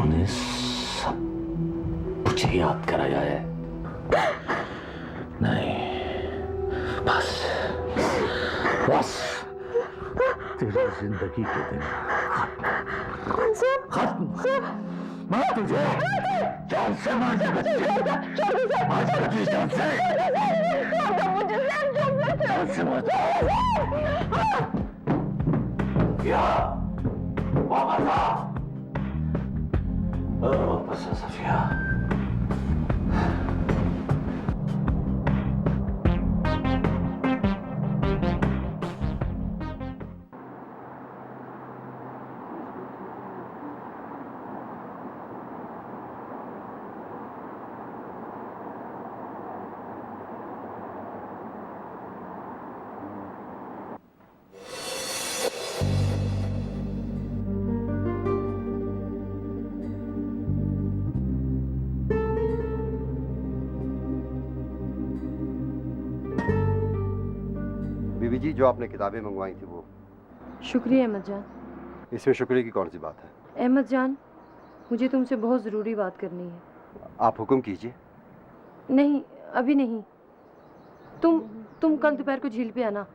तूने सब मुझे याद कराया है। नहीं, बस बस तेरी जिंदगी के दिन खत्म। मैं तुझे जान से मारने बच्चे जान से क्या वापस आ सफिया। बीवी जी, जो आपने किताबें मंगवाई थी वो। शुक्रिया अहमद जान। इसमें शुक्रिया की कौन सी बात है? अहमद जान, मुझे तुमसे बहुत ज़रूरी बात करनी है। आप हुक्म कीजिए। नहीं, अभी नहीं। तुम कल दोपहर को झील पे आना,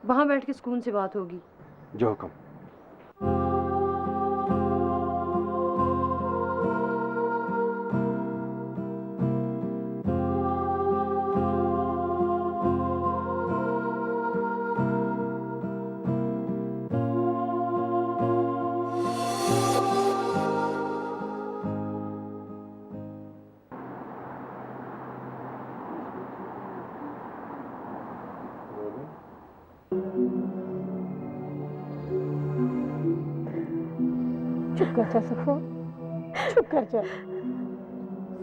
वहाँ बैठ के सुकून से बात होगी। जो हुक्म। चुप कर जा सफो, चुप कर जा।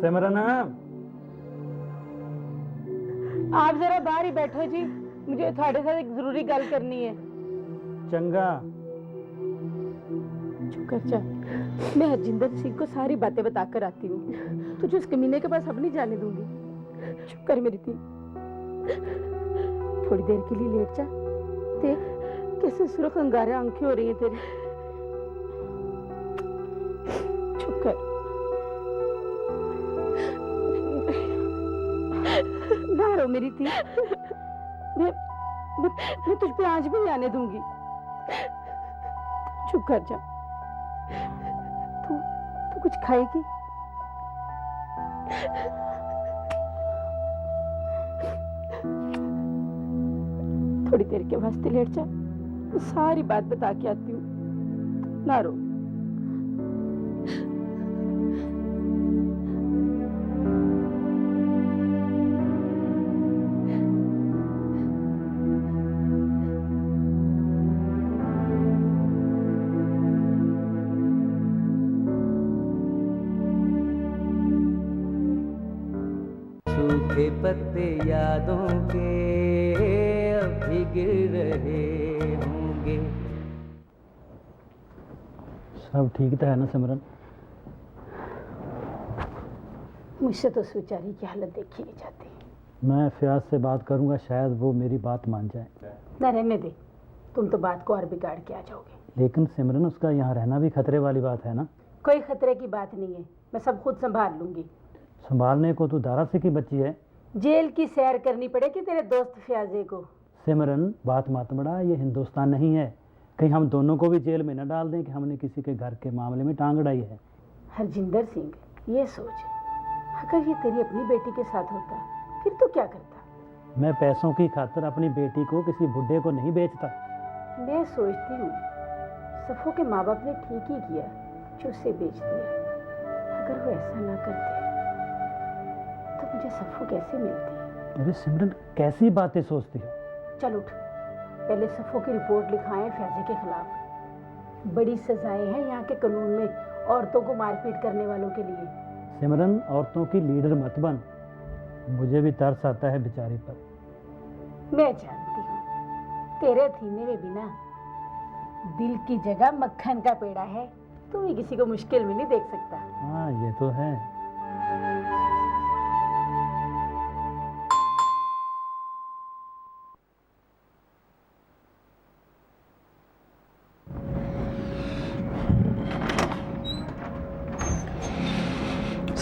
सिमरन, आप जरा बाहर ही बैठो जी, मुझे थोड़े साथ एक जरूरी गल करनी है। चंगा। चुप कर जा। मैं हरजिंदर सिंह को सारी बातें बता कर आती हूँ, तुझे उस कमीने के पास अब नहीं जाने दूंगी। चुप कर मेरी थी, थोड़ी देर के लिए लेट जा। देख कैसे सुर्ख अंगारे आंखें हो रही हैं तेरी। चुप कर। ना रो मेरी थी, मैं तुझ पे आज भी नहीं आने दूंगी। चुप कर जा। तू कुछ खाएगी? थोड़ी देर के वास्ते लेट जा, मैं सारी बात बता के आती हूँ। ना रो। सूखे पत्ते यादों के अभी गिर रहे होंगे। सब ठीक तो है ना सिमरन? मुझसे तो उस बेचारी की हालत देखी नहीं जाती। मैं फयाज से बात करूंगा, शायद वो मेरी बात मान जाए। ना रहने दे, तुम तो बात को और बिगाड़ के आ जाओगे। लेकिन सिमरन, उसका यहाँ रहना भी खतरे वाली बात है ना? कोई खतरे की बात नहीं है, मैं सब खुद संभाल लूंगी। संभालने को तो दारा से की बच्ची है। जेल की सैर करनी पड़ेगी तेरे दोस्त फयाजे को। सिमरन, बात मत बढ़ा, ये हिंदुस्तान नहीं है। कहीं हम दोनों को भी जेल में न डाल दें कि हमने किसी के घर के मामले में टांग अड़ाई है। हरजिंदर सिंह, ये सोच, अगर ये तेरी अपनी बेटी के साथ होता फिर तो क्या करता? मैं पैसों की खातिर अपनी बेटी को किसी बुढ़े को नहीं बेचता। मैं सोचती हूँ सफो के माँ बाप ने ठीक ही किया जो उसे बेच दिया। अगर वो ऐसा ना करते तो मुझे सफो कैसे मिलती? अरे सिमरन, कैसी बातें सोचती हो? चल उठ, पहले सफो की रिपोर्ट लिखाएं फैजे के खिलाफ। बड़ी सजाएं हैं यहाँ के कानून में औरतों को मारपीट करने वालों के लिए। सिमरन, औरतों की लीडर मत बन, मुझे भी तरस आता है बेचारी पर। मैं जानती हूँ, तेरे थीने में भी ना दिल की जगह मक्खन का पेड़ा है। तू भी किसी को मुश्किल में नहीं देख सकता। हाँ, ये तो है।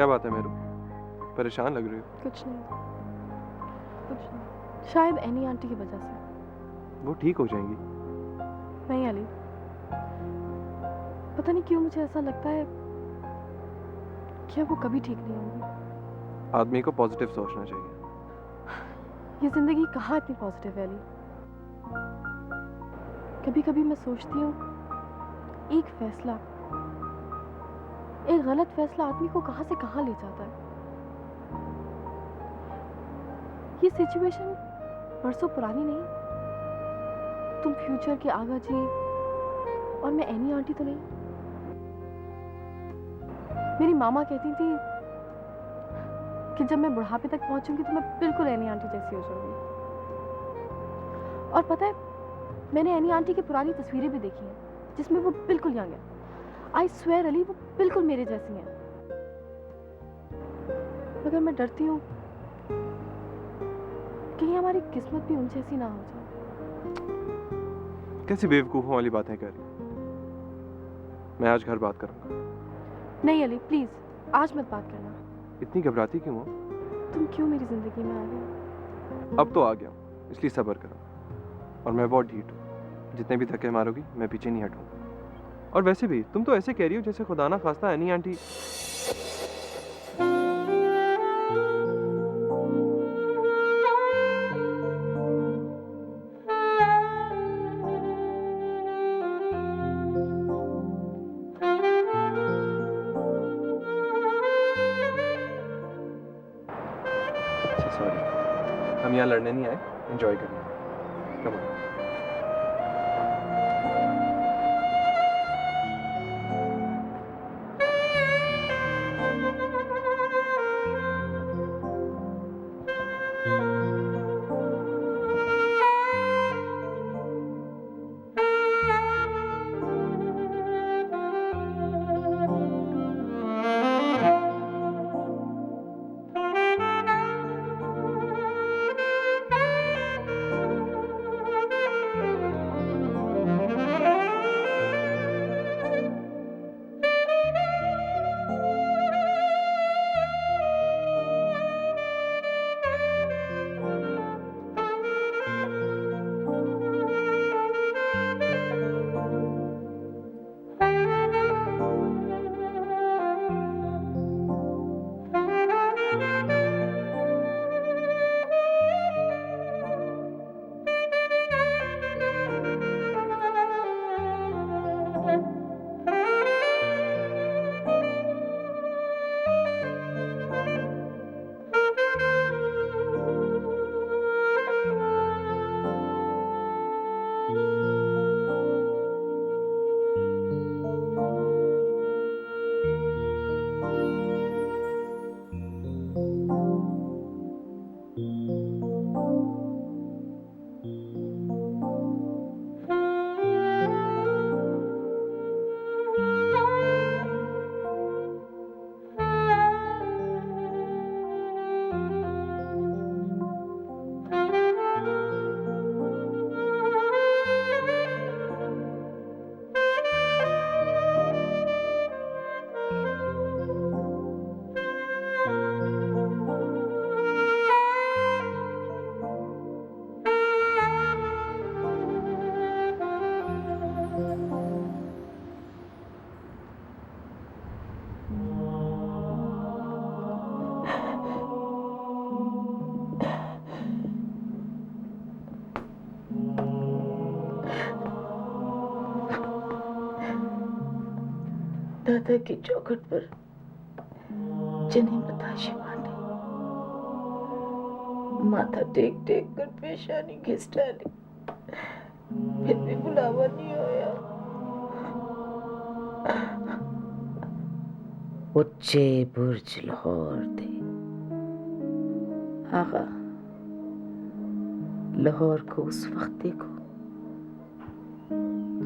क्या बात है मेरू, परेशान लग रही हो? कुछ नहीं, शायद एनी आंटी की वजह से। वो ठीक हो जाएंगी। नहीं अली, पता नहीं क्यों मुझे ऐसा लगता है कि वो कभी ठीक नहीं होंगी। आदमी को पॉजिटिव सोचना चाहिए। ये जिंदगी कहाँ इतनी पॉजिटिव है अली। कभी कभी मैं सोचती हूँ एक गलत फैसला आदमी को कहाँ से कहाँ ले जाता है। ये सिचुएशन बरसों पुरानी नहीं। तुम फ्यूचर के आगा जी और मैं एनी आंटी तो नहीं। मेरी मामा कहती थी कि जब मैं बुढ़ापे तक पहुंचूंगी तो मैं बिल्कुल एनी आंटी जैसी हो जाऊंगी। और पता है, मैंने एनी आंटी की पुरानी तस्वीरें भी देखी हैं जिसमें वो बिल्कुल यंग है। आई स्वेयर अली, वो बिल्कुल मेरे जैसी हैं। मगर मैं डरती हूँ कहीं हमारी किस्मत भी उन जैसी ना हो जाए। कैसी बेवकूफों वाली बातें कर रही? मैं आज घर बात करूंगा। नहीं अली प्लीज, आज मत बात करना। इतनी घबराती क्यों हो? तुम क्यों मेरी जिंदगी में आ गए? अब तो आ गया हूं, इसलिए सब्र करो। और मैं बहुत ढीठ हूँ, जितने भी धक्के मारोगी मैं पीछे नहीं हटूंगा। और वैसे भी तुम तो ऐसे कह रही हो जैसे खुदा ना खास्ता एनी आंटी। सॉरी, हम यहाँ लड़ने नहीं आए, एंजॉय करने। Come on. दादा की चौखट पर जनी बताशे बांधी, माथा टेक टेक कर पेशानी घिस डाली, फिर भी बुलावा नहीं आया। उच्चे बुर्ज लाहौर थे आगा, लाहौर को उस वक्त देखो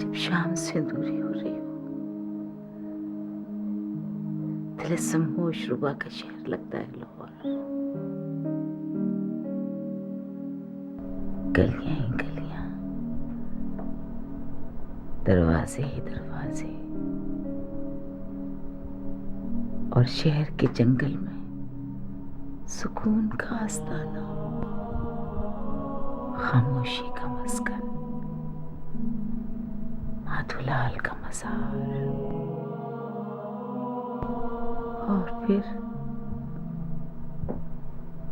जब शाम से दूरी हो रही हो। तिलस्म होश रुबा का शहर लगता है लाहौर। गलियां ही गलियां, दरवाजे ही दरवाजे, और शहर के जंगल में सुकून का आस्ताना, खामोशी का मस्कन, माधुलाल का मज़ार, और फिर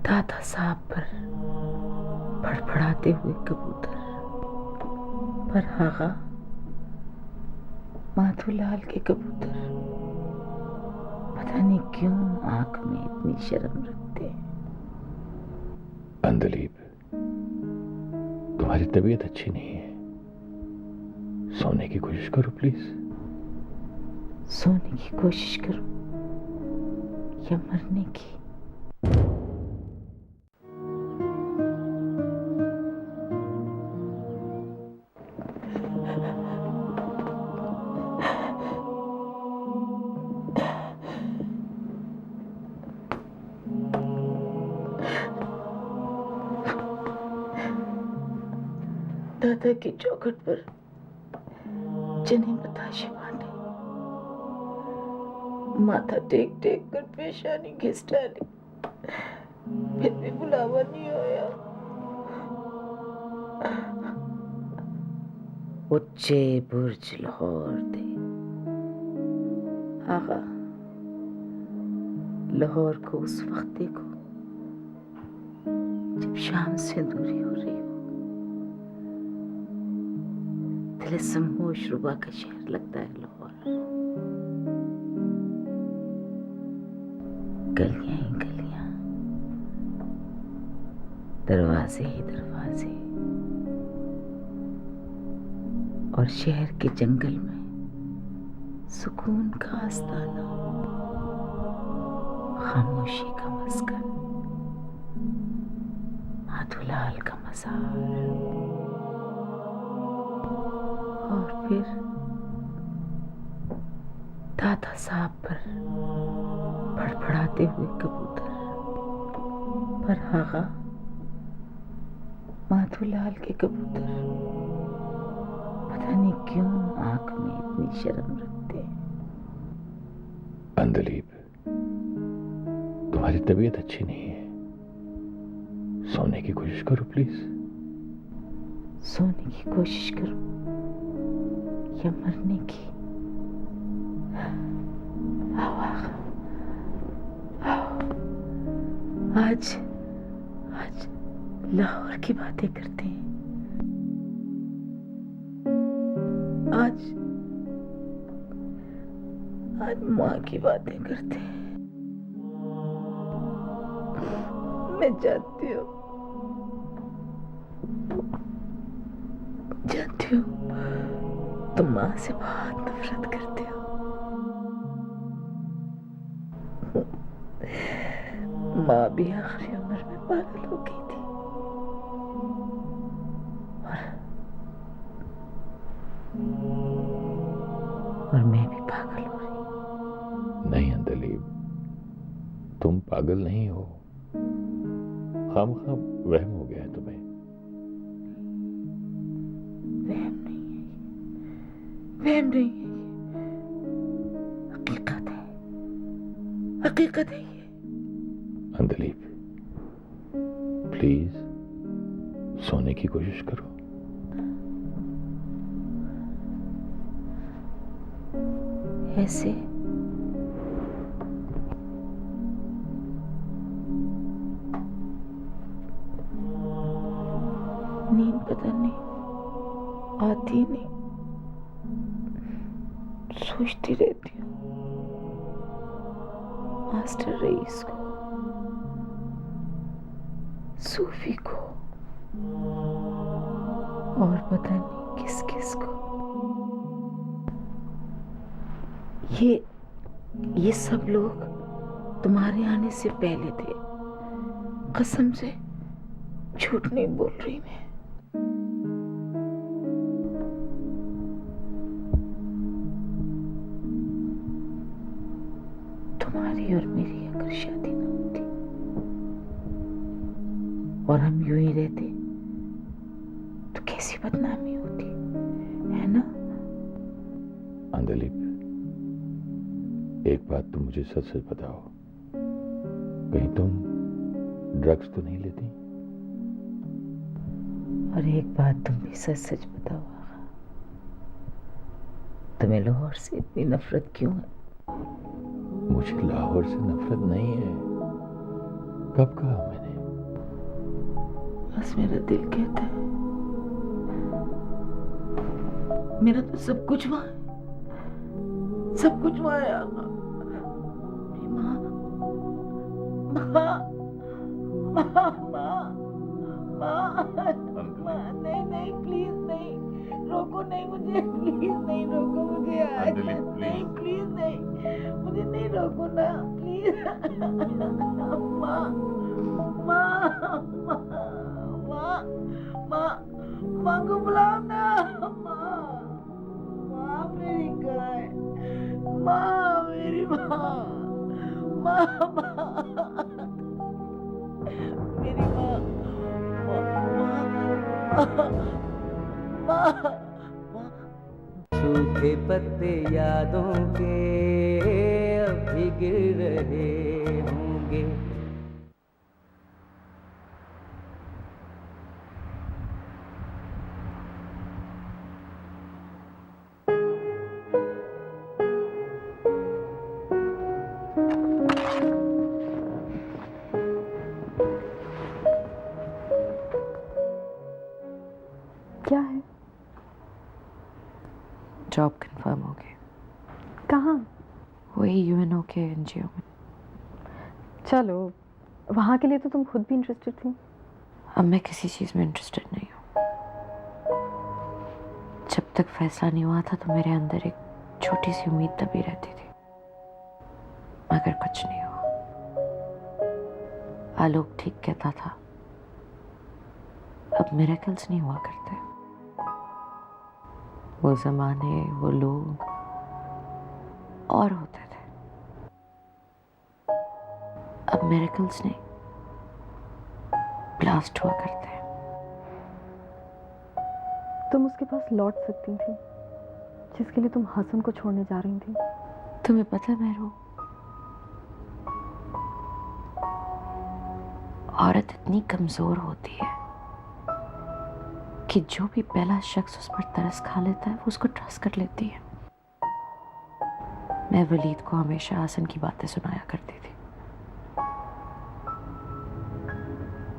दादा साहब पर फड़फड़ाते हुए कबूतर। पर आगा, माधुलाल के कबूतर पता नहीं क्यों आंख में इतनी शर्म रखते हैं। अंदलीब, तुम्हारी तबीयत अच्छी नहीं है, सोने की कोशिश करो प्लीज। सोने की कोशिश करो या मरने की? दादा की चौखट पर चने बताशे बांटे, माथा टेक टेक कर पेशानी घिस डाली, फिर भी बुलावा नहीं आया। उच्चे बुर्ज लाहौर दे आगा, लाहौर को उस वक्त देखो जब शाम से दूरी हो रही हो। तिलस्म होश रुबा का शहर लगता है लाहौर। गलियां ही गलियां, दरवाजे ही दरवाजे, और शहर के जंगल में सुकून का आस्ताना, खामोशी का मस्कन, माधुलाल का मज़ार, और फिर दादा साहब पर फड़फड़ाते हुए कबूतर। पर आगा, माधुलाल के कबूतर पता नहीं क्यों आंख में इतनी शर्म रखते हैं। अंदलीब, तुम्हारी तबीयत अच्छी नहीं है, सोने की कोशिश करो प्लीज। सोने की कोशिश करो या मरने की? आओ आगा, आओ। आज लाहौर की बातें करते हैं। आज माँ की बातें करते हैं। मैं जानती हूँ तुम माँ से बहुत नफरत करते हो। माँ भी आखिरी उम्र में पागल हो गई थी, और मैं भी पागल हो रही। नहीं अंदलीब, तुम पागल नहीं हो, खामखा वहम हो गया है तुम्हें। वहम नहीं है, वहम नहीं है, हकीकत है, हकीकत है ये। अंदलीब, प्लीज सोने की कोशिश करो। ऐसे नींद पता नहीं आती नहीं, सोचती रहती हूँ मास्टर रईस को, सूफी को, और पता नहीं किस किस को। ये सब लोग तुम्हारे आने से पहले थे। कसम से झूठ नहीं बोल रही मैं। तुम्हारी और मेरी अगर शादी ना होती और हम यूं ही रहते तो कैसी बदनामी होती, है ना? अंदलीब, एक बात तुम मुझे सच सच बताओ, कहीं तुम ड्रग्स तो नहीं लेती? और एक बात तुम भी सच सच बताओ आगा, तुम्हें लाहौर से इतनी नफरत क्यों है? मुझे लाहौर से नफरत नहीं है। कब कहा मैंने? बस मेरा दिल कहता है, मेरा तो सब कुछ वहां है, सब कुछ वहां है आगा। मेरी माँ माँ माँ माँ माँ, नहीं नहीं प्लीज नहीं, रोको नहीं मुझे, प्लीज नहीं रोको मुझे आज, नहीं प्लीज नहीं, मुझे नहीं रोको ना प्लीज। माँ माँ माँ माँ माँ को बुलाओ ना, माँ माँ मेरी गाय, माँ मेरी माँ, माँ मेरी माँ, सूखे पत्ते यादों के अभी गिर रहे होंगे। क्या है? जॉब कंफर्म हो गई। कहाँ? वही यूएनओ के एनजीओ में। चलो, वहाँ के लिए तो तुम खुद भी इंटरेस्टेड थी। अब मैं किसी चीज़ में इंटरेस्टेड नहीं हूँ। जब तक फैसला नहीं हुआ था तो मेरे अंदर एक छोटी सी उम्मीद दबी रहती थी, मगर कुछ नहीं हुआ। आलोक ठीक कहता था, अब मिरेकल्स नहीं हुआ करते। वो जमाने, वो लोग और होते थे। अब मिरेकल्स नहीं, ब्लास्ट हुआ करते हैं। तुम उसके पास लौट सकती थी, जिसके लिए तुम हसन को छोड़ने जा रही थी। तुम्हें पता है मेरू, औरत इतनी कमजोर होती है कि जो भी पहला शख्स उस पर तरस खा लेता है वो उसको ट्रस्ट कर लेती है। मैं वलीद को हमेशा हसन की बातें सुनाया करती थी।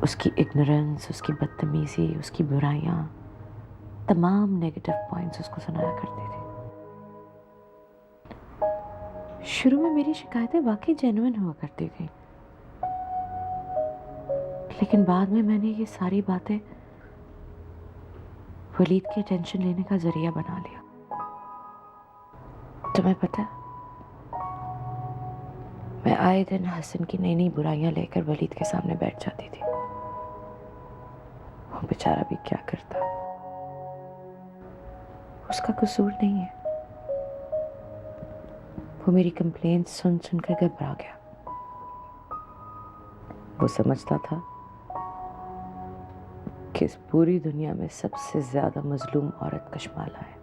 उसकी इग्नोरेंस, उसकी बदतमीजी, उसकी बुराइयां, तमाम नेगेटिव पॉइंट्स उसको सुनाया करती थी। शुरू में मेरी शिकायतें वाकई जेन्युइन हुआ करती थी, लेकिन बाद में मैंने ये सारी बातें वलीद की अटेंशन लेने का जरिया बना लिया। तुम्हें पता है, मैं आए दिन हसन की नई नई बुराइयां लेकर वलीद के सामने बैठ जाती थी। वो बेचारा भी क्या करता, उसका कसूर नहीं है। वो मेरी कंप्लेंट सुन सुनकर घबरा गया। वो समझता था कि इस पूरी दुनिया में सबसे ज्यादा मजलूम औरत कशमाला है,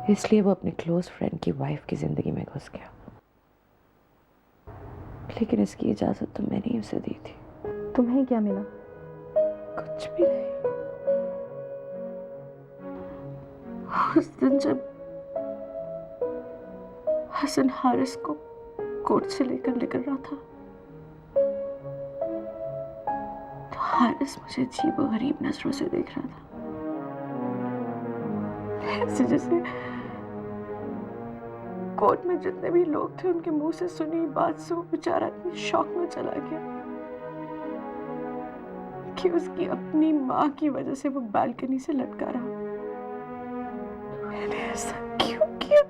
इसलिए वो अपने क्लोज फ्रेंड की वाइफ की जिंदगी में घुस गया। लेकिन इसकी इजाजत तो मैंने ही उसे दी थी। तुम्हें क्या मिला? कुछ भी नहीं। उस दिन जब हसन हारिस को कोर्ट से लेकर निकल रहा था, तो हारिस मुझे अजीब और गरीब नजरों से देख रहा था, ऐसे जैसे कोर्ट में जितने भी लोग थे उनके मुंह से सुनी बात से वो बेचारा इतनी शौक में चला गया कि उसकी अपनी माँ की वजह से वो बालकनी से लटका रहा। मैंने ऐसा क्यों किया?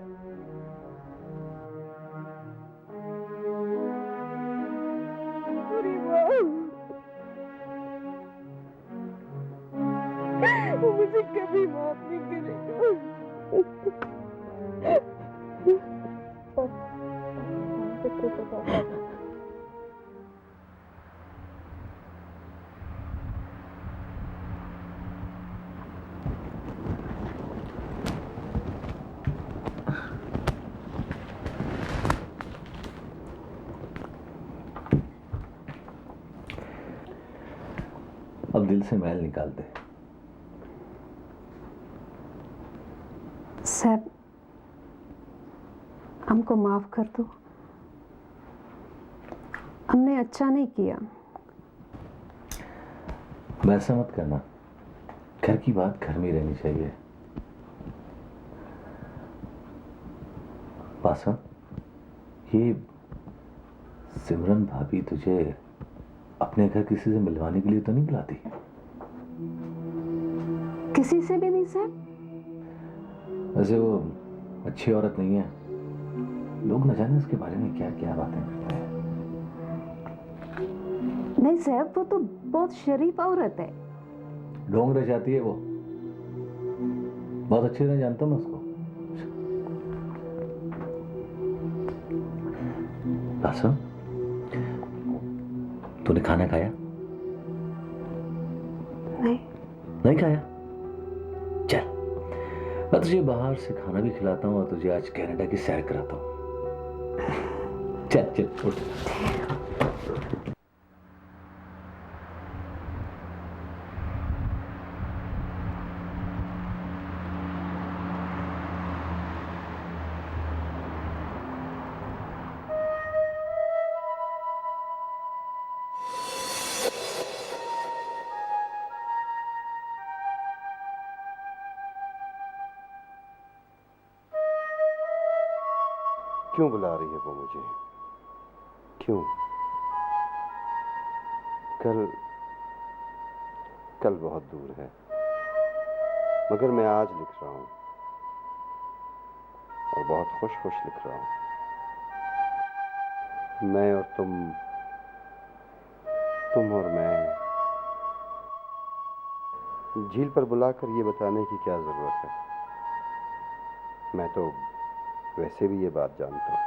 वो मुझे कभी माफ नहीं करेगा। से मैल निकाल दे। साहब, हमको माफ कर दो, हमने अच्छा नहीं किया। वैसा मत करना, घर की बात घर में ही रहनी चाहिए। पासा, ये सिमरन भाभी तुझे अपने घर किसी से मिलवाने के लिए तो नहीं बुलाती? किसी से भी नहीं साहब। वैसे वो अच्छी औरत नहीं है, लोग न जाने उसके बारे में क्या क्या बातें करते हैं। नहीं साहब, वो तो बहुत शरीफ औरत है। ढोंग रचाती है वो, बहुत अच्छी तरह जानता हूं मैं उसको। बासु, तूने खाना खाया? नहीं। नहीं खाया? चल, मैं तुझे बाहर से खाना भी खिलाता हूँ और तुझे आज कनाडा की सैर कराता हूँ। चल चल उठ। क्यों बुला रही है वो मुझे? क्यों? कल बहुत दूर है, मगर मैं आज लिख रहा हूं और बहुत खुश खुश लिख रहा हूं। मैं और तुम और मैं, झील पर बुलाकर ये बताने की क्या जरूरत है? मैं तो वैसे भी ये बात जानता हूं।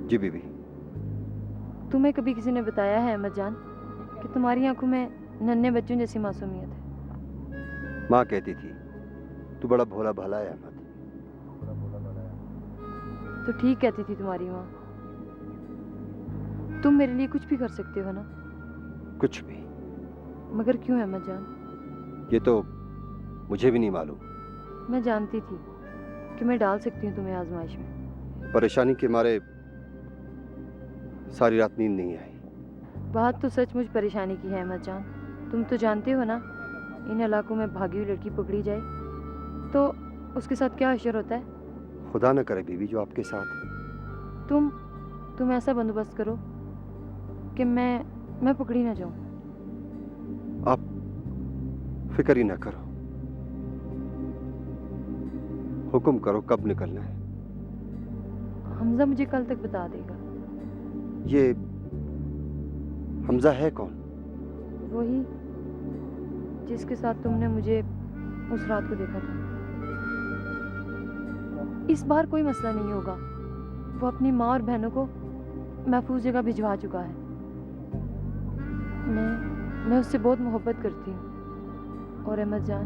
जी बीबी। तुम्हें कभी किसी ने बताया है अहमद जान कि तुम्हारी आंखों में नन्हे बच्चों जैसी मासूमियत है? माँ कहती थी तू बड़ा भोला भाला है अहमद। तो ठीक कहती थी तुम्हारी माँ। तुम मेरे लिए कुछ भी कर सकते हो ना? कुछ भी? मगर क्यों अहमद जान? ये तो मुझे भी नहीं मालूम। मैं जानती थी कि मैं डाल सकती हूँ तुम्हें आजमाइश में। परेशानी के मारे सारी रात नींद नहीं आई। बात तो सचमुच परेशानी की है अहमद जान। तुम तो जानते हो ना, इन इलाकों में भागी हुई लड़की पकड़ी जाए तो उसके साथ क्या हश्र होता है। खुदा न करे बीवी जो आपके साथ। तुम ऐसा बंदोबस्त करो कि मैं पकड़ी ना जाऊं। आप फिक्र ही ना करो, हुक्म करो कब निकलना है। हमजा मुझे कल तक बता देगा। ये हमजा है कौन? वही जिसके साथ तुमने मुझे उस रात को देखा था। इस बार कोई मसला नहीं होगा। वो अपनी माँ और बहनों को महफूज जगह भिजवा चुका है। मैं उससे बहुत मोहब्बत करती हूँ और अहमद जान,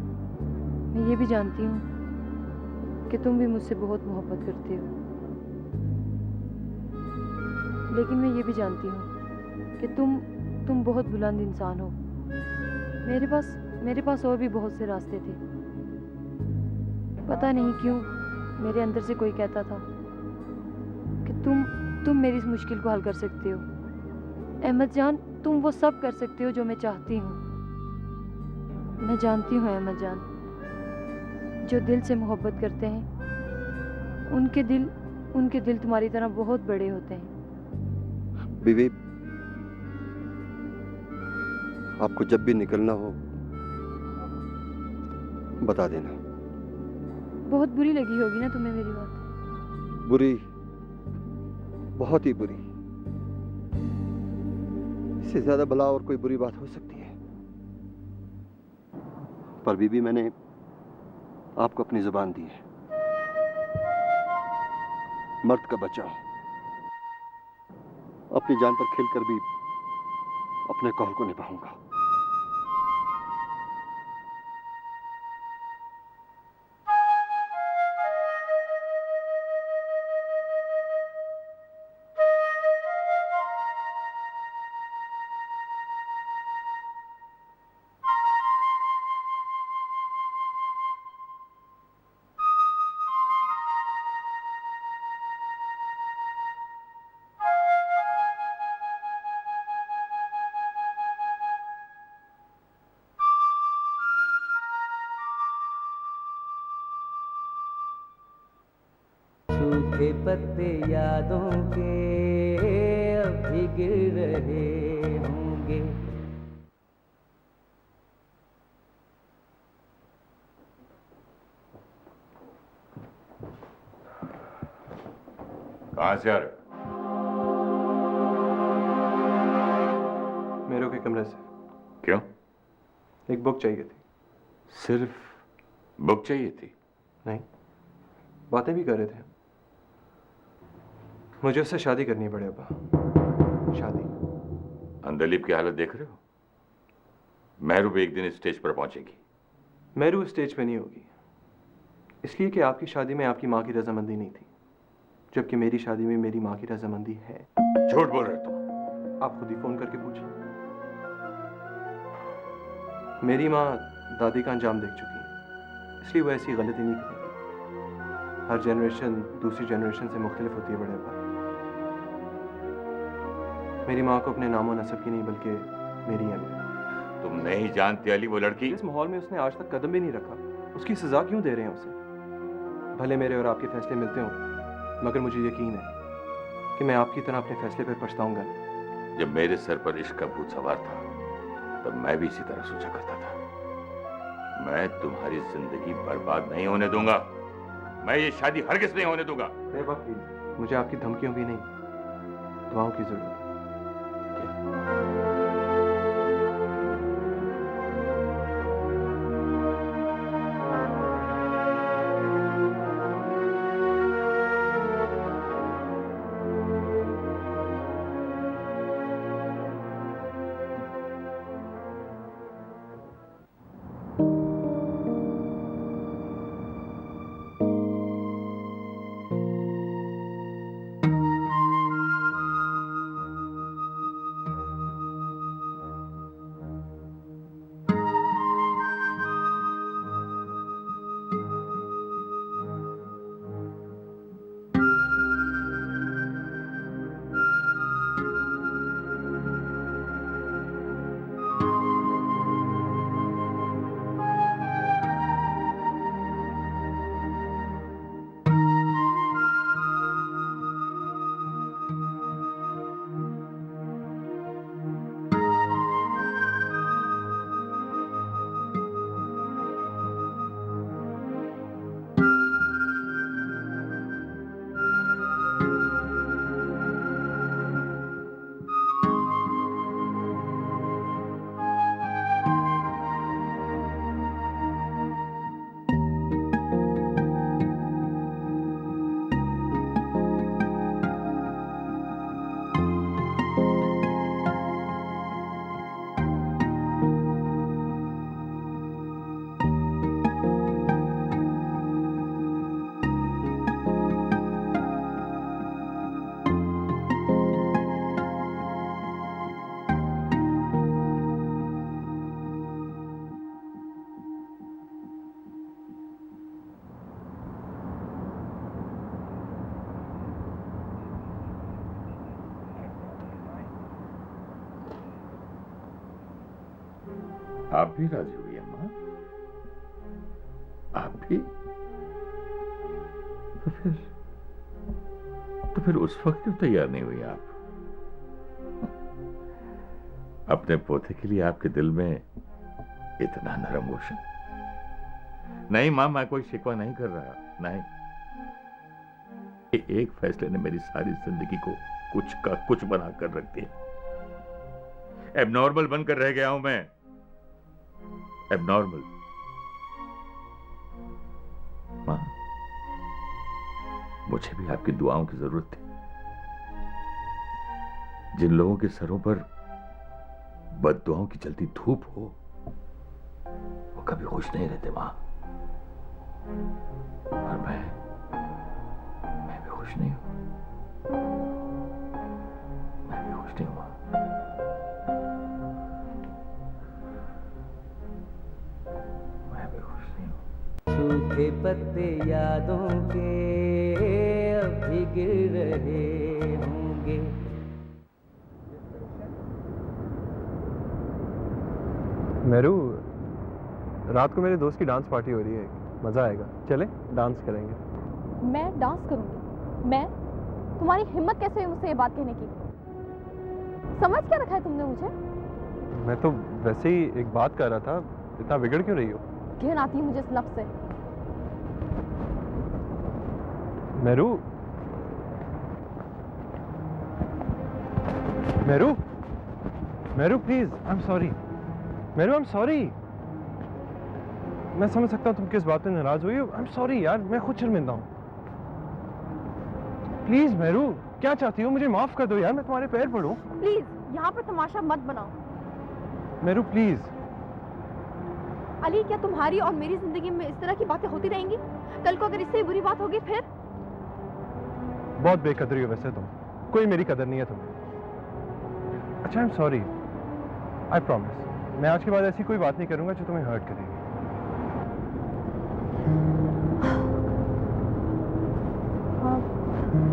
मैं ये भी जानती हूँ कि तुम भी मुझसे बहुत मोहब्बत करते हो। लेकिन मैं ये भी जानती हूँ कि तुम बहुत बुलंद इंसान हो। मेरे पास और भी बहुत से रास्ते थे। पता नहीं क्यों मेरे अंदर से कोई कहता था कि तुम मेरी इस मुश्किल को हल कर सकते हो। अहमद जान, तुम वो सब कर सकते हो जो मैं चाहती हूँ। मैं जानती हूँ अहमद जान, जो दिल से मोहब्बत करते हैं उनके दिल तुम्हारी तरह बहुत बड़े होते हैं। बीवी, आपको जब भी निकलना हो बता देना। बहुत बुरी लगी होगी ना तुम्हें मेरी बात? बुरी, बहुत ही बुरी। इससे ज्यादा भला और कोई बुरी बात हो सकती है? पर बीबी, मैंने आपको अपनी जुबान दी है। मर्द का बच्चा अपनी जान पर खेलकर भी अपने कौल को निभाऊंगा। सूखे पत्ते यादों के अभी गिर रहे होंगे। कहाँ से आ रहे? मेरे के कमरे से। क्यों? एक बुक चाहिए थी। सिर्फ बुक चाहिए थी? नहीं, बातें भी कर रहे थे। मुझे उससे शादी करनी पड़े अब्बा। शादी। अंदलीब की हालत देख रहे हो? मेहरू भी एक दिन स्टेज पर पहुंचेगी। मेहरू स्टेज पे नहीं होगी, इसलिए कि आपकी शादी में आपकी माँ की रजामंदी नहीं थी, जबकि मेरी शादी में मेरी माँ की रजामंदी है। झूठ बोल रहे तुम। आप खुद ही फोन करके पूछिए। मेरी माँ दादी का अंजाम देख चुकी है, इसलिए वो ऐसी गलती नहीं करेगी। हर जनरेशन दूसरी जनरेशन से मुख्तलिफ होती है बड़े अब्बा। मेरी माँ को अपने नामो नसब की नहीं बल्कि मेरी अहमियत। तुम नहीं जानती अली, वो लड़की इस माहौल में उसने आज तक कदम भी नहीं रखा, उसकी सजा क्यों दे रहे हैं उसे? भले मेरे और आपके फैसले मिलते हों, मगर मुझे यकीन है कि मैं आपकी तरह अपने फैसले पर पछताऊंगा। जब मेरे सर पर इश्क का भूत सवार था तब मैं भी इसी तरह सोचा करता था। मैं तुम्हारी जिंदगी बर्बाद नहीं होने दूंगा। मैं ये शादी हरगिज़ नहीं होने दूंगा। प्लीज, मुझे आपकी धमकियों की नहीं, दुआओं की जरूरत है। आप भी राजी हुई अम्मा? आप भी? तो फिर उस वक्त क्यों तैयार नहीं हुई आप? अपने पोते के लिए आपके दिल में इतना नरम गुस्सा? नहीं मां, मैं कोई शिकवा नहीं कर रहा, नहीं। एक फैसले ने मेरी सारी जिंदगी को कुछ का कुछ बनाकर रख दिया। एबनॉर्मल बनकर रह गया हूं मैं, एबनॉर्मल। मां, मुझे भी आपकी दुआओं की जरूरत थी। जिन लोगों के सरों पर बद्दुआओं की जलती धूप हो, वो कभी खुश नहीं रहते मां। और मैं भी खुश नहीं हूं। मैं भी खुश नहीं हुआ। मैं भी खुश नहीं हूं। सूखे पत्ते यादों के अभी गिर रहे होंगे। मेरू, रात को मेरे दोस्त की डांस पार्टी हो रही है, मजा आएगा, चले डांस करेंगे। मैं डांस करूंगी? मैं? तुम्हारी हिम्मत कैसे हुई मुझसे ये बात कहने की? समझ क्या रखा है तुमने मुझे? मैं तो वैसे ही एक बात कर रहा था, इतना बिगड़ क्यों रही हो? घिन आती है मुझे इस लफ्ज से। Meru, Meru, Meru please, I am sorry. Meru, I am sorry. मैं समझ सकता हूँ तुम किस बात पे नाराज हुई हो। आई एम सॉरी यार, मैं खुद शर्मिंदा हूँ। प्लीज मेरू, क्या चाहती हो? मुझे माफ कर दो यार, मैं तुम्हारे पैर पड़ूं। प्लीज यहाँ पर तमाशा मत बनाओ। मेरू प्लीज। अली, क्या तुम्हारी और मेरी जिंदगी में इस तरह की बातें होती रहेंगी? कल को अगर इससे ही बुरी बात होगी फिर? बहुत बेकदरी हो वैसे तुम, कोई मेरी कदर नहीं है तुम्हें। अच्छा, I am sorry, I promise. मैं आज के बाद ऐसी कोई बात नहीं करूंगा जो तुम्हें हर्ट करेगी। हाँ,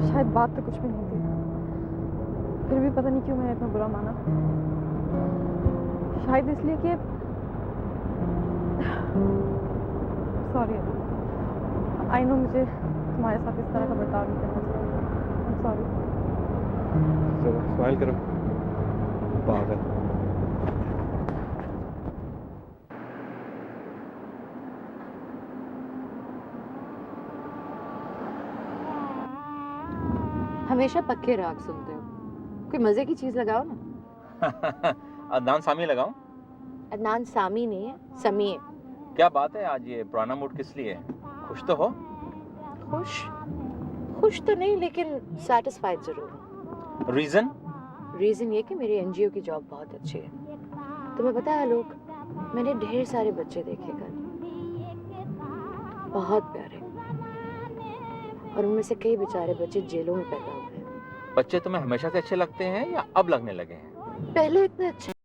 शायद बात तो कुछ भी नहीं थी, फिर भी पता नहीं क्यों मैंने इतना बुरा माना। शायद इसलिए कि सॉरी, आई नो मुझे तुम्हारे साथ इस तरह का बर्ताव नहीं करना चाहिए। I am sorry. चलो स्माइल करो, पागल। हमेशा पक्के राग सुनते हो, कोई मजे की चीज लगाओ ना। अदनान सामी लगाऊं? अदनान सामी नहीं है, समी है। क्या बात है, आज ये पुराना मूड किस लिए है? खुश तो हो? खुश तो नहीं, लेकिन सैटिस्फाइड जरूर हूँ। रीजन? रीजन ये कि मेरी एनजीओ की जॉब बहुत अच्छी है। तुम्हें पता है आलोक, मैंने ढेर सारे बच्चे देखे कल, बहुत प्यारे, और उनमें से कई बेचारे बच्चे जेलों में पैदा हुए हैं। बच्चे तुम्हें हमेशा से अच्छे लगते हैं या अब लगने लगे हैं? पहले इतने अच्छे